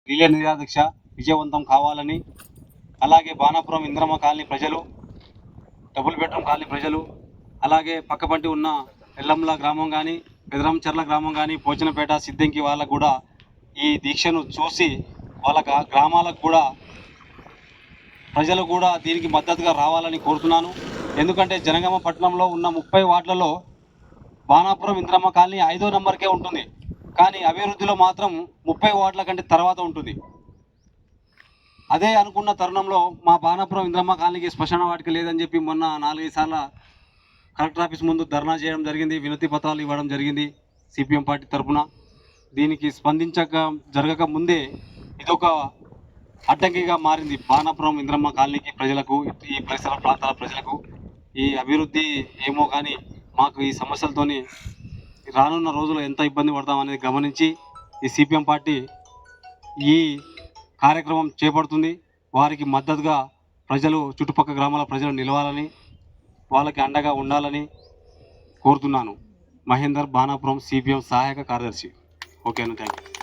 Relay నిరాదీక్ష విజయవంతం కావాలని, అలాగే బాణాపురం ఇంద్రమ్మ కాలనీ ప్రజలు, డబుల్ బెడ్రూమ్ కాలనీ ప్రజలు, అలాగే పక్కపంటి ఉన్న ఎల్లంల గ్రామం కానీ, పెదరాంచర్ల గ్రామం కానీ, పోచనపేట సిద్దంకి వాళ్ళకు కూడా ఈ దీక్షను చూసి వాళ్ళ గ్రామాలకు కూడా ప్రజలు కూడా దీనికి మద్దతుగా రావాలని కోరుతున్నాను. ఎందుకంటే జనగామ పట్టణంలో ఉన్న 30 వార్డులలో బాణాపురం ఇంద్రమ్మ కాలనీ 5వ నంబర్కే ఉంటుంది. కానీ అభివృద్ధిలో మాత్రం 30 వార్డుల కంటే తర్వాత ఉంటుంది. అదే అనుకున్న తరుణంలో మా బాణాపురం ఇంద్రమ్మ కాలనీకి శ్మశాన వాటిక లేదని చెప్పి మొన్న 4-5 సార్లు కలెక్టర్ ఆఫీస్ ముందు ధర్నా చేయడం జరిగింది, వినతి పత్రాలు ఇవ్వడం జరిగింది సిపిఎం పార్టీ తరఫున. దీనికి జరగక ముందే ఇదొక అడ్డంకిగా మారింది బాణాపురం ఇంద్రమ్మ కాలనీకి ప్రజలకు, ఈ పరిసర ప్రాంతాల ప్రజలకు. ఈ అభివృద్ధి ఏమో కానీ మాకు ఈ సమస్యలతోని రానున్న రోజుల్లో ఎంత ఇబ్బంది పడతామనేది గమనించి ఈ సిపిఎం పార్టీ ఈ కార్యక్రమం చేపడుతుంది. వారికి మద్దతుగా ప్రజలు, చుట్టుపక్కల గ్రామాల ప్రజలు నిలవాలని, వాళ్ళకి అండగా ఉండాలని కోరుతున్నాను. మహేందర్, బాణాపురం సిపిఎం సహాయక కార్యదర్శి. ఓకేనా, థ్యాంక్ యూ.